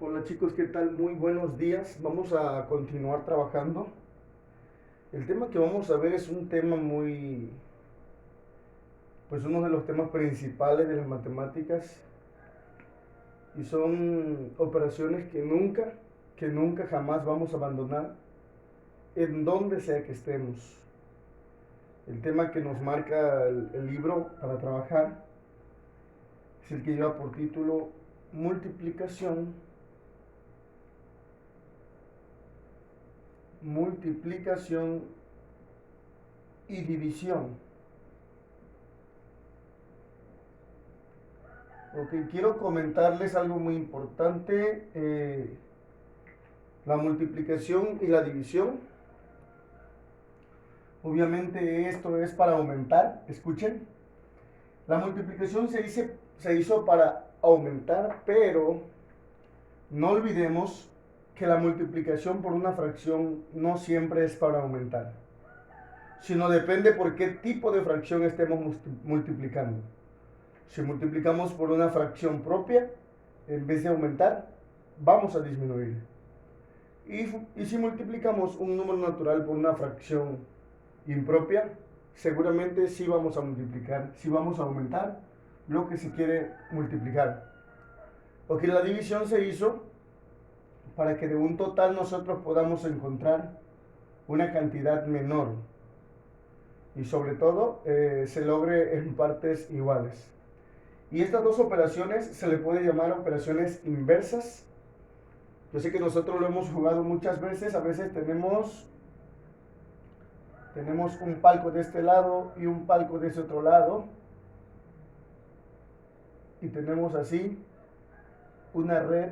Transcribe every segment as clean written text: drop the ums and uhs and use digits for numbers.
Hola chicos, ¿qué tal? Muy buenos días. Vamos a continuar trabajando. El tema que vamos a ver es un tema pues uno de los temas principales de las matemáticas y son operaciones que nunca jamás vamos a abandonar en donde sea que estemos. El tema que nos marca el libro para trabajar es el que lleva por título multiplicación, multiplicación y división. Ok, quiero comentarles algo muy importante. La multiplicación y la división. Obviamente esto es para aumentar. Escuchen. La multiplicación se hizo para aumentar, pero no olvidemos que la multiplicación por una fracción no siempre es para aumentar, sino depende por qué tipo de fracción estemos multiplicando. Si multiplicamos por una fracción propia, en vez de aumentar, vamos a disminuir. Y si multiplicamos un número natural por una fracción impropia, seguramente sí vamos a multiplicar, sí vamos a aumentar lo que se quiere multiplicar. Porque la división se hizo para que de un total nosotros podamos encontrar una cantidad menor y sobre todo se logre en partes iguales. Y estas dos operaciones se le puede llamar operaciones inversas. Yo sé que nosotros lo hemos jugado muchas veces, a veces tenemos un palco de este lado y un palco de ese otro lado, y tenemos así una red,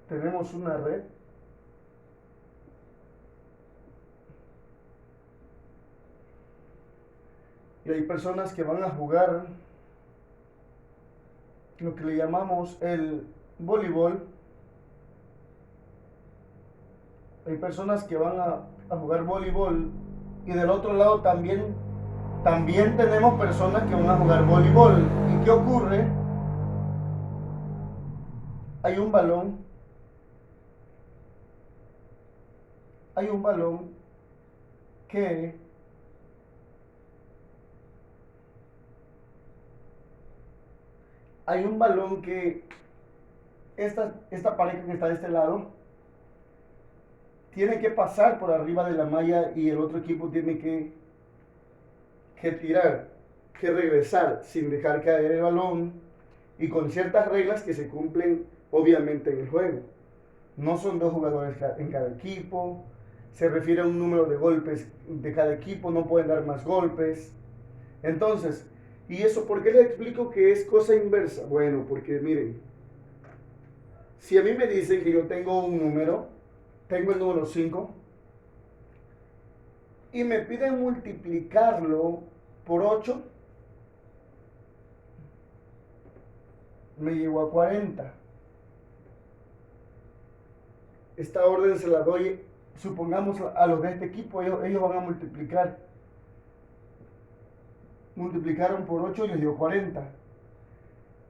tenemos una red y hay personas que van a jugar lo que le llamamos el voleibol. Hay personas que van a jugar voleibol y del otro lado también tenemos personas que van a jugar voleibol. ¿Y qué ocurre? Hay un balón, hay un balón que hay un balón que esta pareja que está de este lado tiene que pasar por arriba de la malla y el otro equipo tiene que tirar, que regresar sin dejar caer el balón y con ciertas reglas que se cumplen obviamente en el juego. No son dos jugadores en cada equipo, se refiere a un número de golpes de cada equipo, no pueden dar más golpes. Entonces, ¿y eso por qué les explico que es cosa inversa? Bueno, porque miren, si a mí me dicen que yo tengo un número, tengo el número 5 y me piden multiplicarlo por 8, me llevo a 40. Esta orden se la doy, supongamos, a los de este equipo, ellos van a multiplicar. Multiplicaron por 8 y les dio 40.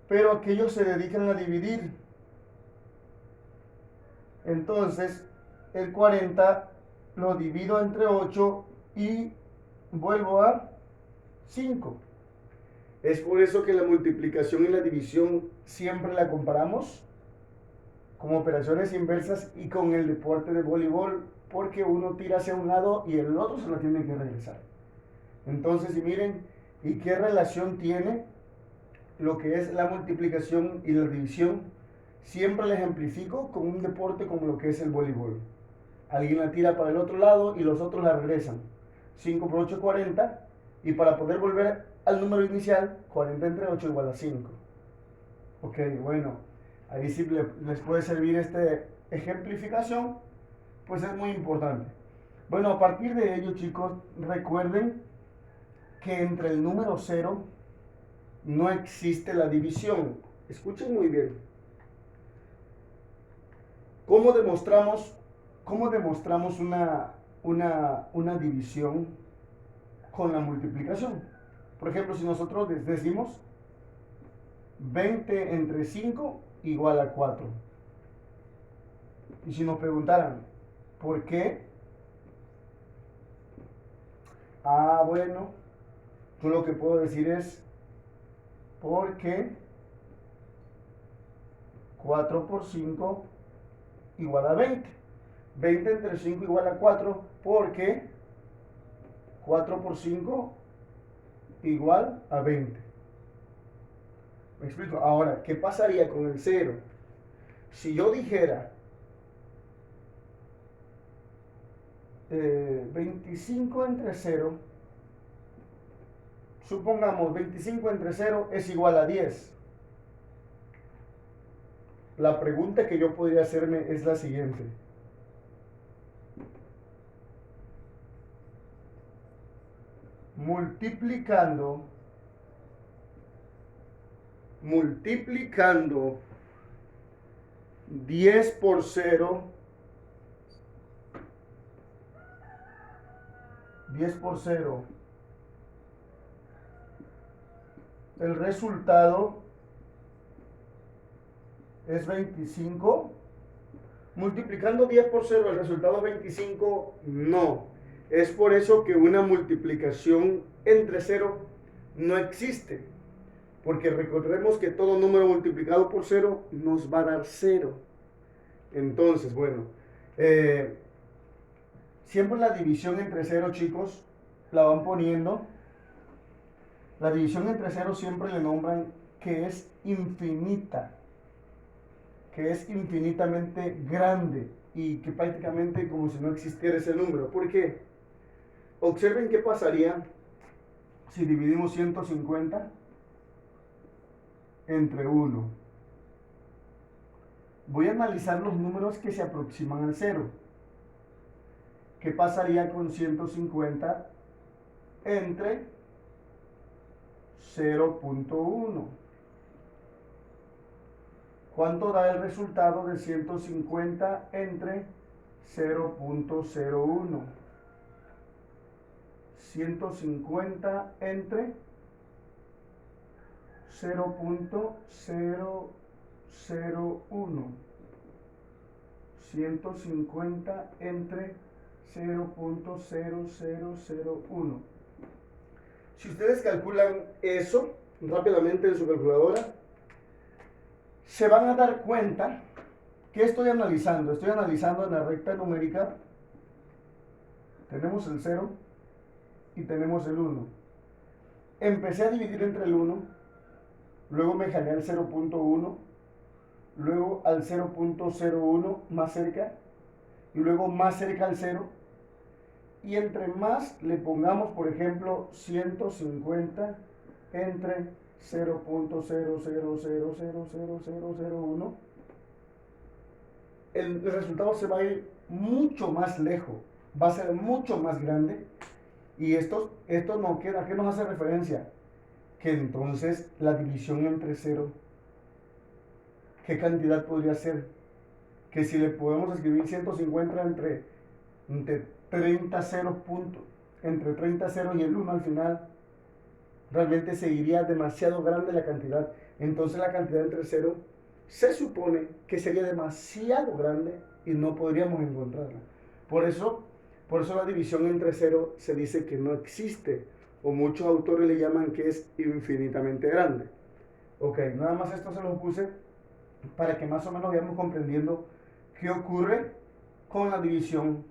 Pero aquellos se dedican a dividir. Entonces, el 40 lo divido entre 8 y vuelvo a 5. Es por eso que la multiplicación y la división siempre la comparamos con operaciones inversas y con el deporte de voleibol, porque uno tira hacia un lado y el otro se lo tiene que regresar. Entonces, y miren, ¿y qué relación tiene lo que es la multiplicación y la división? Siempre la ejemplifico con un deporte como lo que es el voleibol. Alguien la tira para el otro lado y los otros la regresan. 5 por 8, 40. Y para poder volver al número inicial, 40 entre 8 igual a 5. Ok, bueno, ahí sí les puede servir esta ejemplificación, pues es muy importante. Bueno, a partir de ello, chicos, recuerden que entre el número 0 no existe la división. Escuchen muy bien. ¿Cómo demostramos, cómo demostramos una división con la multiplicación? Por ejemplo, si nosotros decimos 20 entre 5 igual a 4. Y si nos preguntaran, ¿por qué? Bueno, yo lo que puedo decir es, porque 4 por 5 igual a 20. 20 entre 5 igual a 4, porque 4 por 5 igual a 20. ¿Me explico? Ahora, ¿qué pasaría con el 0? Si yo dijera 25 entre 0, supongamos 25 entre 0 es igual a 10. La pregunta que yo podría hacerme es la siguiente. Multiplicando 10 por 0, 10 por 0, el resultado es 25. Multiplicando 10 por 0, el resultado es 25. No. Es por eso que una multiplicación entre 0 no existe. Porque recordemos que todo número multiplicado por 0 nos va a dar 0. Entonces, bueno, siempre la división entre 0, chicos, la van poniendo. La división entre 0 siempre le nombran que es infinita, que es infinitamente grande y que prácticamente como si no existiera ese número. ¿Por qué? Observen qué pasaría si dividimos 150 entre 1. Voy a analizar los números que se aproximan al 0. ¿Qué pasaría con 150 entre 0.1? ¿Cuánto da el resultado de 150 entre 0.01? 150 entre 0.001. 150 entre 0.0001. Si ustedes calculan eso rápidamente en su calculadora, se van a dar cuenta que estoy analizando. Estoy analizando en la recta numérica. Tenemos el 0 y tenemos el 1. Empecé a dividir entre el 1, luego me jalé al 0.1, luego al 0.01 más cerca, y luego más cerca al 0. Y entre más le pongamos, por ejemplo, 150 entre 0.00000001, el resultado se va a ir mucho más lejos, va a ser mucho más grande. Y esto no queda, ¿a qué nos hace referencia? Que entonces la división entre 0, ¿qué cantidad podría ser? Que si le podemos escribir 150 entre 30 ceros puntos, entre 30 ceros y el 1 al final, realmente seguiría demasiado grande la cantidad. Entonces la cantidad entre 0 se supone que sería demasiado grande y no podríamos encontrarla. Por eso la división entre 0 se dice que no existe, o muchos autores le llaman que es infinitamente grande. Ok, nada más esto se lo puse para que más o menos vayamos comprendiendo qué ocurre con la división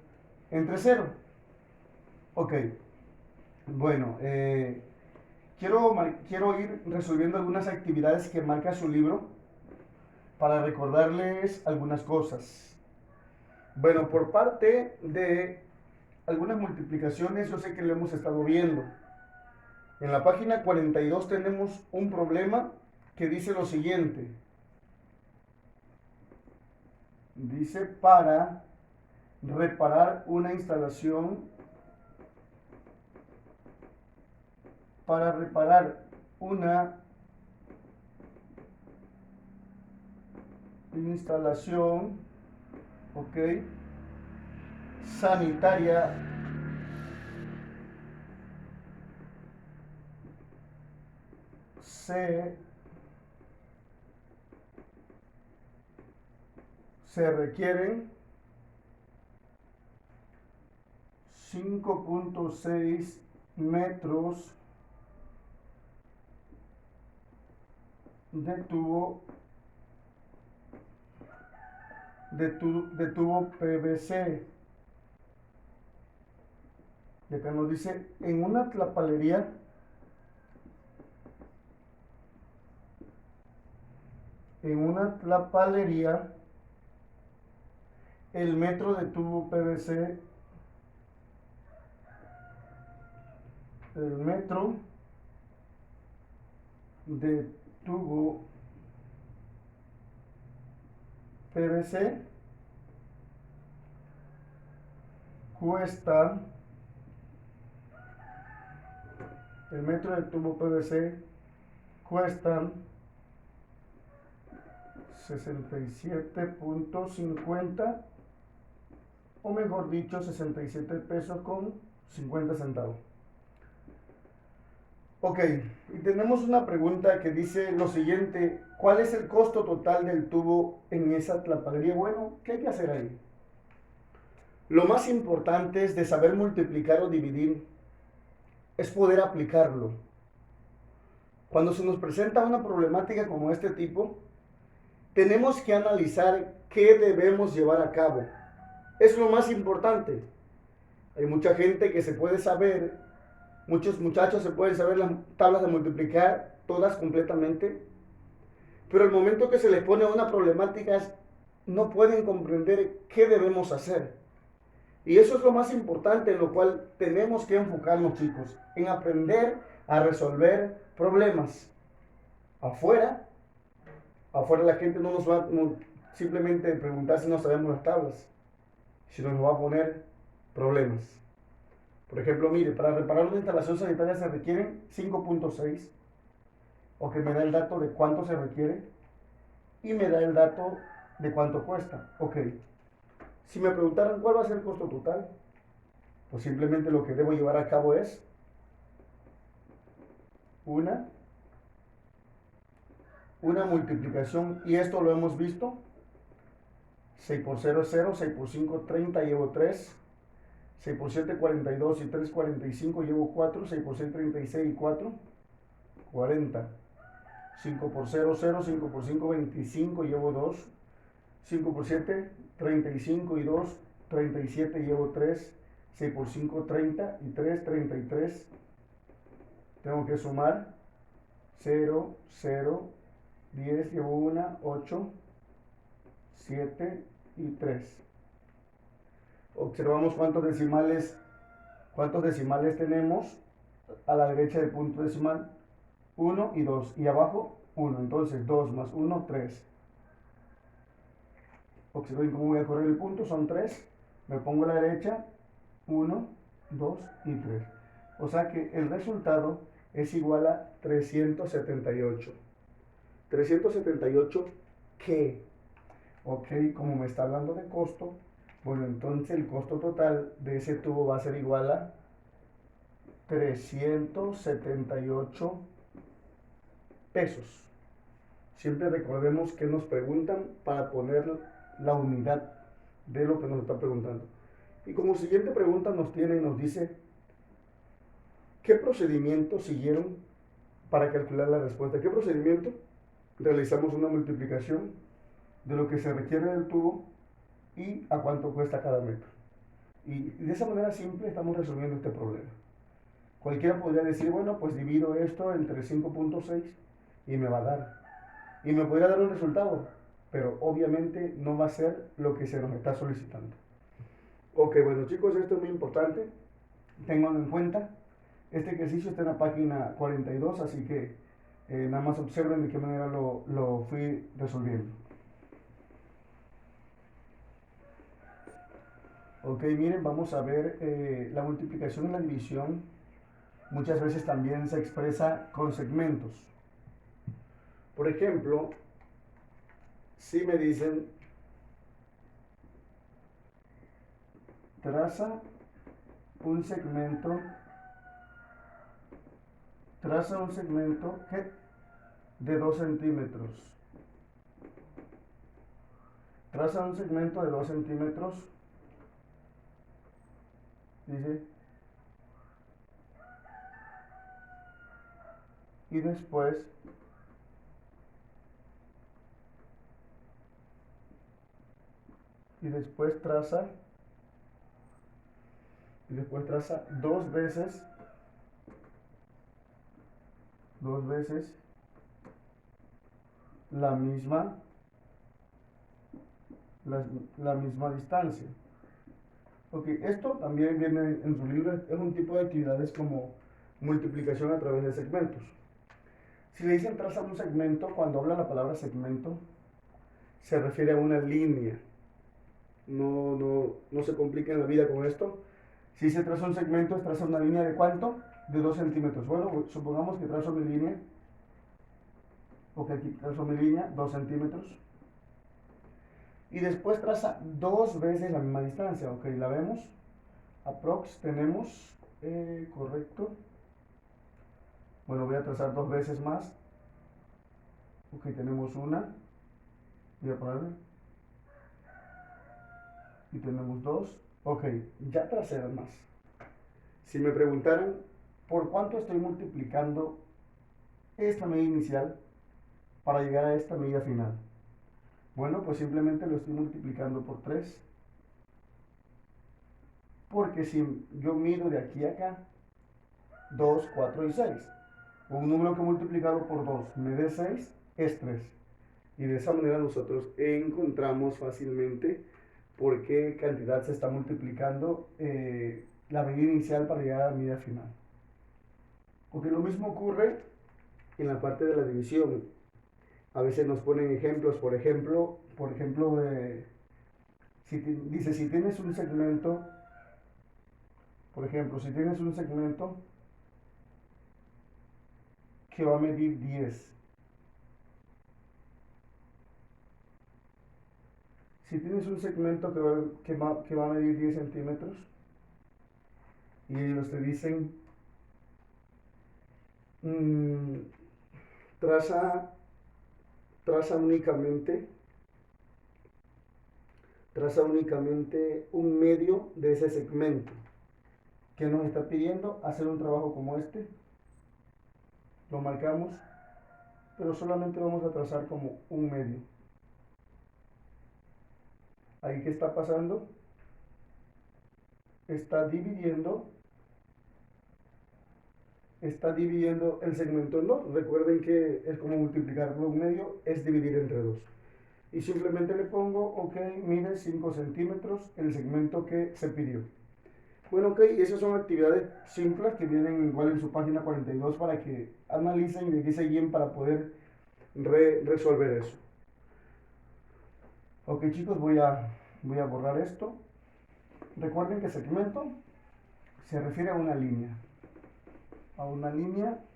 entre 0. Ok, bueno, quiero ir resolviendo algunas actividades que marca su libro para recordarles algunas cosas. Bueno, por parte de algunas multiplicaciones, yo sé que lo hemos estado viendo. En la página 42 tenemos un problema que dice lo siguiente. Dice, para reparar una instalación, ok, sanitaria se se requieren 5.6 metros de tubo PVC. Y acá nos dice, en una tlapalería el metro de tubo PVC, el metro de tubo PVC cuesta, el metro de tubo PVC cuesta 67.50, o mejor dicho 67 pesos con 50 centavos. Ok, y tenemos una pregunta que dice lo siguiente: ¿cuál es el costo total del tubo en esa tlapalería? Bueno, ¿qué hay que hacer ahí? Lo más importante es de saber multiplicar o dividir, es poder aplicarlo. Cuando se nos presenta una problemática como este tipo, tenemos que analizar qué debemos llevar a cabo. Es lo más importante. Hay mucha gente que se puede saber, muchos muchachos se pueden saber las tablas de multiplicar todas completamente, pero el momento que se les pone una problemática no pueden comprender qué debemos hacer. Y eso es lo más importante en lo cual tenemos que enfocarnos, chicos, en aprender a resolver problemas. Afuera la gente no nos va a simplemente preguntar si no sabemos las tablas, sino nos va a poner problemas. Por ejemplo, mire, para reparar una instalación sanitaria se requieren 5.6, o que me da el dato de cuánto se requiere y me da el dato de cuánto cuesta. Ok, si me preguntaran cuál va a ser el costo total, pues simplemente lo que debo llevar a cabo es una multiplicación, y esto lo hemos visto. 6 por 0 es 0, 6 por 5 30, llevo 3, 6 por 7 42 y 3 45, llevo 4, 6 por 6 36 y 4 40, 5 por 0 0, 5 por 5 25, llevo 2, 5 por 7 35 y 2 37, llevo 3, 6 por 5 30 y 3 33, tengo que sumar 0 0 10, llevo 1, 8 7 y 3. Observamos cuántos decimales tenemos a la derecha del punto decimal: 1 y 2, y abajo 1, entonces 2 más 1, 3. Observen cómo voy a correr el punto, son 3, me pongo a la derecha, 1, 2 y 3. O sea que el resultado es igual a 378. 378, ¿qué? Ok, como me está hablando de costo, bueno, entonces el costo total de ese tubo va a ser igual a 378 pesos. Siempre recordemos que nos preguntan para poner la unidad de lo que nos está preguntando. Y como siguiente pregunta nos dice: ¿qué procedimiento siguieron para calcular la respuesta? ¿Qué procedimiento? Realizamos una multiplicación de lo que se requiere del tubo y a cuánto cuesta cada metro. Y de esa manera simple estamos resolviendo este problema. Cualquiera podría decir, bueno, pues divido esto entre 5.6 y me va a dar. Y me podría dar un resultado, pero obviamente no va a ser lo que se nos está solicitando. Ok, bueno chicos, esto es muy importante. Tenganlo en cuenta. Este ejercicio está en la página 42, así que nada más observen de qué manera lo fui resolviendo. Ok, miren, vamos a ver la multiplicación y la división. Muchas veces también se expresa con segmentos. Por ejemplo, si me dicen, traza un segmento de 2 centímetros traza un segmento de 2 centímetros, dice, y después traza dos veces la misma la misma distancia. Ok, esto también viene en su libro, es un tipo de actividades como multiplicación a través de segmentos. Si le dicen traza un segmento, cuando habla la palabra segmento, se refiere a una línea. No se compliquen la vida con esto. Si se traza un segmento, es traza una línea de ¿cuánto? De 2 centímetros. Bueno, supongamos que trazo mi línea. Ok, aquí trazo mi línea, 2 centímetros. Y después traza dos veces la misma distancia. Ok, la vemos. Aprox tenemos, correcto. Bueno, voy a trazar dos veces más. Ok, tenemos una. Voy a ponerle. Y tenemos dos. Ok, ya tracé más. Si me preguntaran por cuánto estoy multiplicando esta medida inicial para llegar a esta medida final. Bueno, pues simplemente lo estoy multiplicando por 3. Porque si yo mido de aquí a acá, 2, 4 y 6. Un número que multiplicado por 2 me dé 6 es 3. Y de esa manera nosotros encontramos fácilmente por qué cantidad se está multiplicando la medida inicial para llegar a la medida final. Porque lo mismo ocurre en la parte de la división. A veces nos ponen ejemplos, por ejemplo, dice, si tienes un segmento, por ejemplo, si tienes un segmento que va a medir 10. Si tienes un segmento que va a medir 10 centímetros y ellos te dicen, traza únicamente un medio de ese segmento. ¿Qué nos está pidiendo? Hacer un trabajo como este. Lo marcamos, pero solamente vamos a trazar como un medio. Ahí, ¿qué está pasando? Está dividiendo el segmento en dos. Recuerden que es como multiplicar por un medio, es dividir entre dos. Y simplemente le pongo, ok, mide 5 centímetros el segmento que se pidió. Bueno, ok, esas son actividades simples que vienen igual en su página 42 para que analicen y les bien para poder resolver eso. Ok, chicos, voy a borrar esto. Recuerden que segmento se refiere a una línea.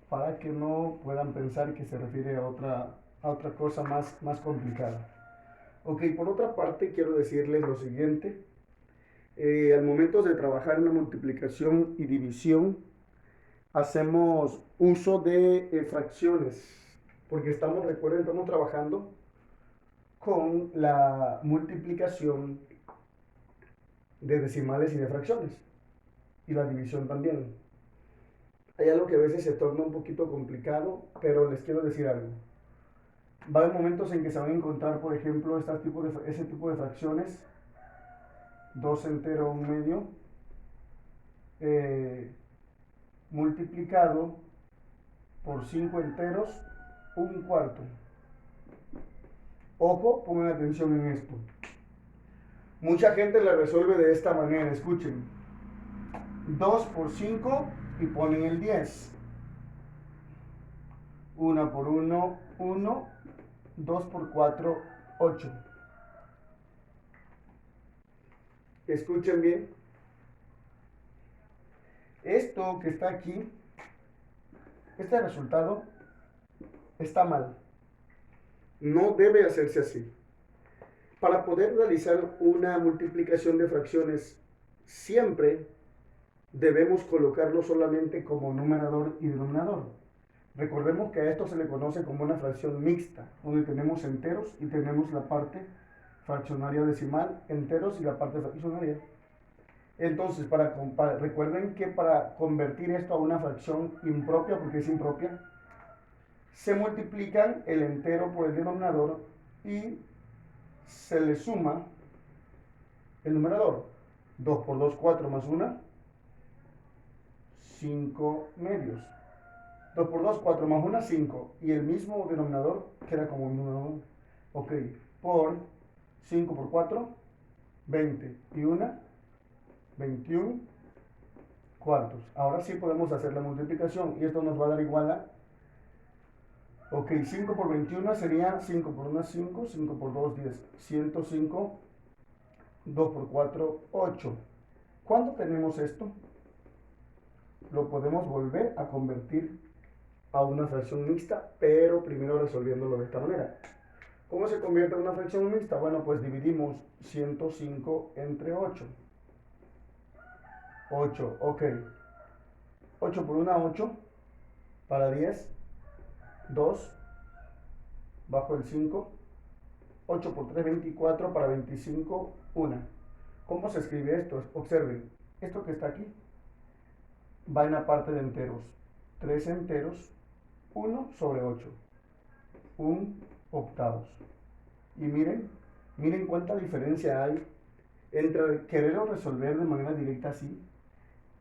Para que no puedan pensar que se refiere a otra cosa más complicada. Ok, por otra parte quiero decirles lo siguiente. Al momento de trabajar en la multiplicación y división, hacemos uso de fracciones, porque recuerden, estamos trabajando con la multiplicación de decimales y de fracciones, y la división también. Hay algo que a veces se torna un poquito complicado, pero les quiero decir algo. Va a haber momentos en que se van a encontrar, por ejemplo, ese tipo de fracciones, 2 entero 1 medio, multiplicado por 5 enteros 1 cuarto. Ojo, pongan atención en esto. Mucha gente la resuelve de esta manera, escuchen. 2 por 5 y ponen el 10. 1 por 1, 1. 2 por 4, 8. Escuchen bien. Esto que está aquí, este resultado está mal. No debe hacerse así. Para poder realizar una multiplicación de fracciones, siempre debemos colocarlo solamente como numerador y denominador. Recordemos que a esto se le conoce como una fracción mixta, donde tenemos enteros y tenemos la parte fraccionaria decimal, enteros y la parte fraccionaria. Entonces, recuerden que para convertir esto a una fracción impropia, porque es impropia, se multiplican el entero por el denominador y se le suma el numerador. 2 por 2, 4 más 1, 5 medios. 2 por 2, 4 más 1, 5. Y el mismo denominador queda como el número 1. Ok, por 5 por 4, 20. Y 1, 21 cuartos. Ahora sí podemos hacer la multiplicación. Y esto nos va a dar igual a... Ok, 5 por 21 sería 5 por 1, 5. 5 por 2, 10. 105. 2 por 4, 8. Cuando tenemos esto, lo podemos volver a convertir a una fracción mixta, pero primero resolviéndolo de esta manera. ¿Cómo se convierte en una fracción mixta? Bueno, pues dividimos 105 entre 8. 8, ok. 8 por 1, 8. Para 10, 2. Bajo el 5. 8 por 3, 24. Para 25, 1. ¿Cómo se escribe esto? Observen, esto que está aquí va en la parte de enteros. 3 enteros, 1 sobre 8. 1 octavos. Y miren cuánta diferencia hay entre quererlo resolver de manera directa así,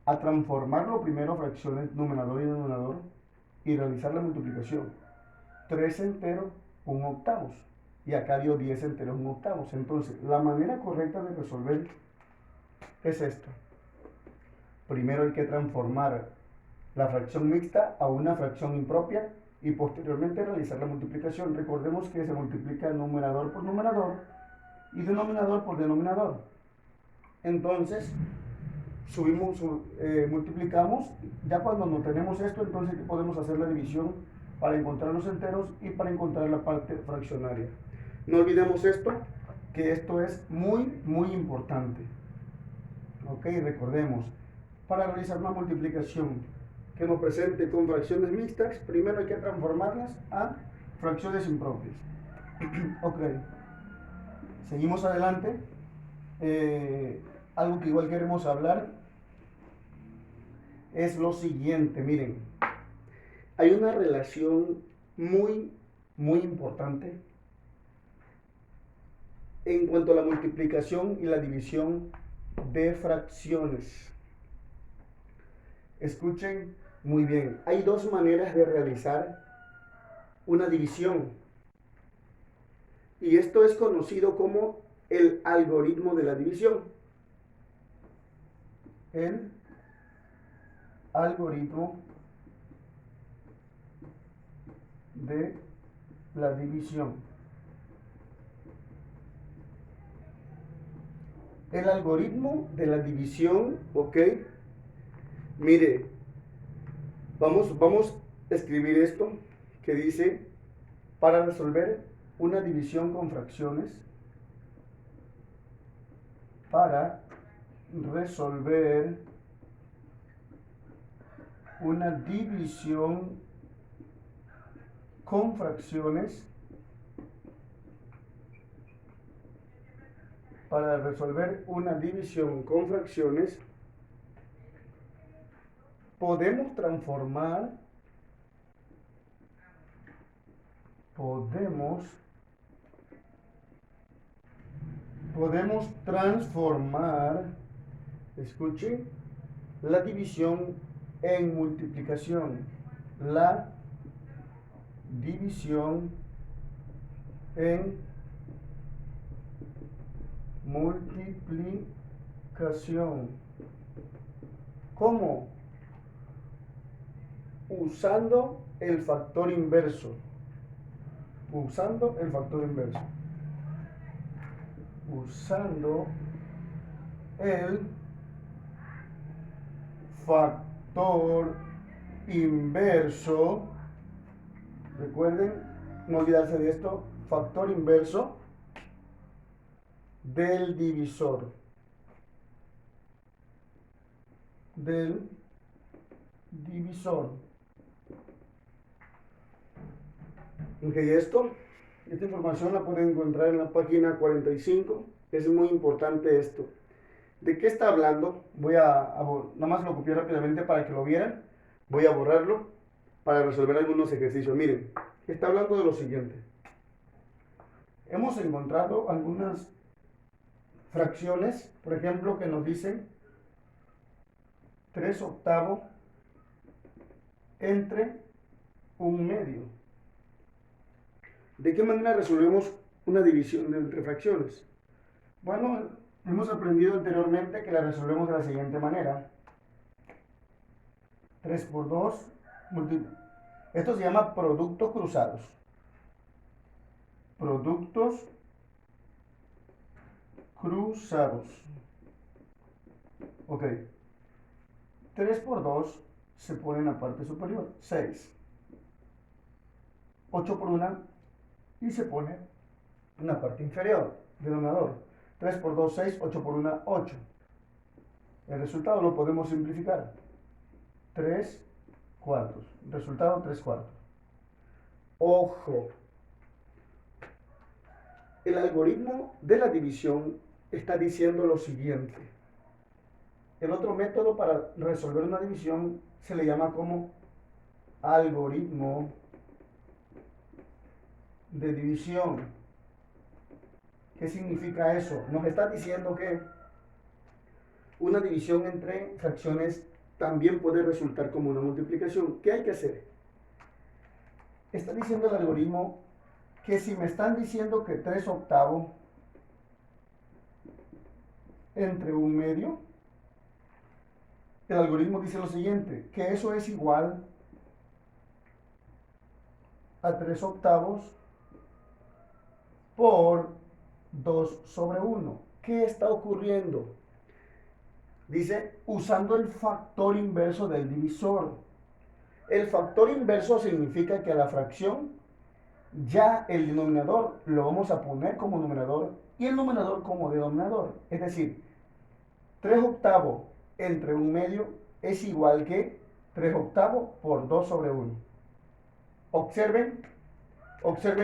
a transformarlo primero a fracciones numerador y denominador y realizar la multiplicación. 3 enteros, 1 octavos. Y acá dio 10 enteros, 1 octavos. Entonces, la manera correcta de resolver es esta. Primero hay que transformar la fracción mixta a una fracción impropia y posteriormente realizar la multiplicación. Recordemos que se multiplica numerador por numerador y denominador por denominador. Entonces, multiplicamos. Ya cuando no tenemos esto, entonces podemos hacer la división para encontrar los enteros y para encontrar la parte fraccionaria. No olvidemos esto, que esto es muy importante. Ok, recordemos, para realizar una multiplicación que nos presente con fracciones mixtas, primero hay que transformarlas a fracciones impropias. Ok, seguimos adelante. Algo que igual queremos hablar es lo siguiente, miren, hay una relación muy importante en cuanto a la multiplicación y la división de fracciones. Escuchen muy bien, hay dos maneras de realizar una división y esto es conocido como el algoritmo de la división. El algoritmo de la división. El algoritmo de la división, ok. Mire, vamos a escribir esto que dice, para resolver una división con fracciones, para resolver una división con fracciones, para resolver una división con fracciones, podemos transformar escuchen, la división en multiplicación. La división en multiplicación. ¿Cómo? Usando el factor inverso. Usando el factor inverso. Usando el factor inverso. Recuerden, no olvidarse de esto. Factor inverso del divisor. Del divisor. Ok, esto Esta información la pueden encontrar en la página 45. Es muy importante esto. ¿De qué está hablando? Nada más lo copié rápidamente para que lo vieran. Voy a borrarlo para resolver algunos ejercicios. Miren, está hablando de lo siguiente. Hemos encontrado algunas fracciones, por ejemplo, que nos dicen 3 octavos entre 1/2. ¿De qué manera resolvemos una división de entre fracciones? Bueno, hemos aprendido anteriormente que la resolvemos de la siguiente manera. 3 por 2, esto se llama productos cruzados. Productos cruzados. Ok. 3 por 2 se pone en la parte superior, 6. 8 por 1 y se pone en la parte inferior, denominador. 3 por 2, 6, 8 por 1, 8. El resultado lo podemos simplificar. 3 cuartos. Resultado 3 cuartos. Ojo. El algoritmo de la división está diciendo lo siguiente. El otro método para resolver una división se le llama como algoritmo de división. ¿Qué significa eso? Nos está diciendo que una división entre fracciones también puede resultar como una multiplicación. ¿Qué hay que hacer? Está diciendo el algoritmo que si me están diciendo que 3 octavos entre 1/2, el algoritmo dice lo siguiente, que eso es igual a 3 octavos por 2 sobre 1. ¿Qué está ocurriendo? Dice, usando el factor inverso del divisor. El factor inverso significa que a la fracción ya el denominador lo vamos a poner como numerador y el numerador como denominador. Es decir, 3 octavos entre 1/2 es igual que 3 octavos por 2 sobre 1. Observen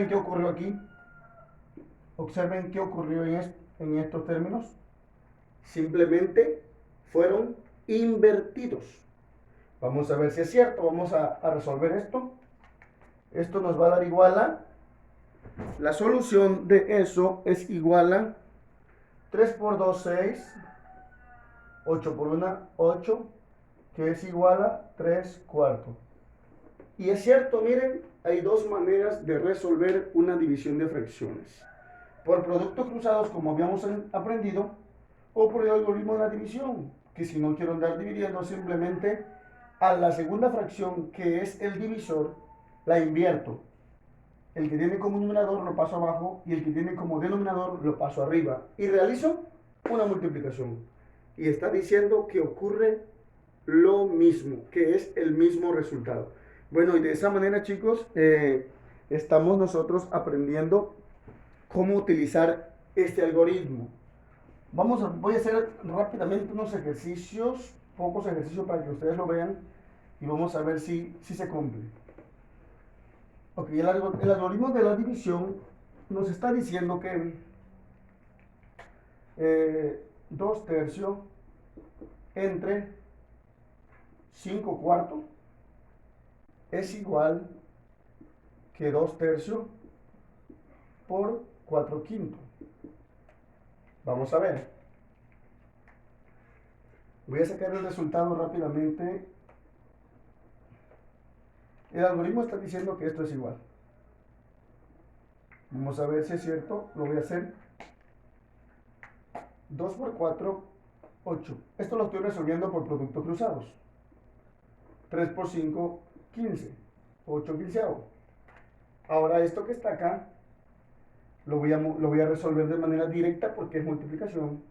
qué ocurrió aquí. Observen qué ocurrió en estos términos. Simplemente fueron invertidos. Vamos a ver si es cierto. Vamos a resolver esto. Esto nos va a dar igual a, la solución de eso es igual a 3 por 2, 6, 8 por 1, 8, que es igual a 3 cuartos. Y es cierto, miren, hay dos maneras de resolver una división de fracciones. Por productos cruzados, como habíamos aprendido, o por el algoritmo de la división, que si no quiero andar dividiendo, simplemente a la segunda fracción, que es el divisor, la invierto. El que tiene como numerador lo paso abajo y el que tiene como denominador lo paso arriba. Y realizo una multiplicación. Y está diciendo que ocurre lo mismo, que es el mismo resultado. Bueno, y de esa manera, chicos, estamos nosotros aprendiendo cómo utilizar este algoritmo. Voy a hacer rápidamente unos ejercicios, pocos ejercicios para que ustedes lo vean y vamos a ver si se cumple. Ok, el algoritmo de la división nos está diciendo que 2 tercios entre 5 cuartos es igual que 2 tercios por 4 quintos. Vamos a ver. Voy a sacar el resultado rápidamente. El algoritmo está diciendo que esto es igual. Vamos a ver si es cierto. Lo voy a hacer. 2 por 4, 8. Esto lo estoy resolviendo por productos cruzados. 3 por 5, 15. 8 quinceavos. Ahora esto que está acá lo voy a resolver de manera directa porque es multiplicación.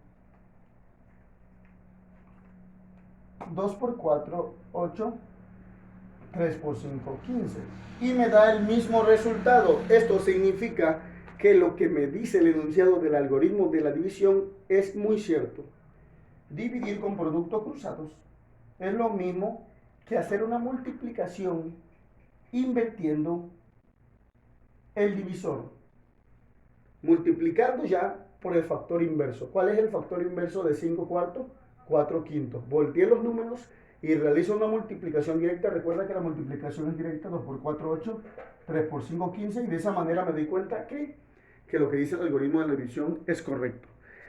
2 por 4, 8. 3 por 5, 15. Y me da el mismo resultado. Esto significa que lo que me dice el enunciado del algoritmo de la división es muy cierto. Dividir con productos cruzados es lo mismo que hacer una multiplicación invirtiendo el divisor. multiplicando ya por el factor inverso. ¿Cuál es el factor inverso de 5 cuartos? 4 quintos. Volteé los números y realizo una multiplicación directa. Recuerda que la multiplicación es directa. 2 por 4, 8, 3 por 5, 15. Y de esa manera me doy cuenta que lo que dice el algoritmo de la división es correcto.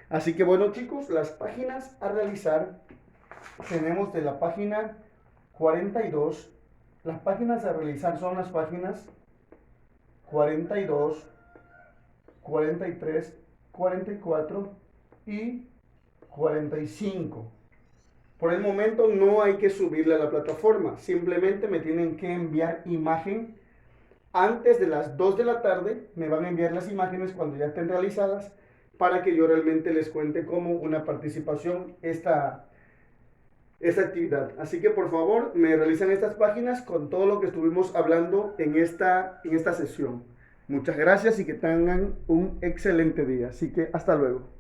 Así que bueno, chicos, las páginas a realizar tenemos de la página 42. Las páginas a realizar son las páginas 42, 43, 44 y 45. Por el momento no hay que subirle a la plataforma, simplemente me tienen que enviar imagen antes de las 2 de la tarde. Me van a enviar las imágenes cuando ya estén realizadas para que yo realmente les cuente como una participación esta actividad. Así que por favor me realizan estas páginas con todo lo que estuvimos hablando en esta sesión. Muchas gracias y que tengan un excelente día. Así que hasta luego.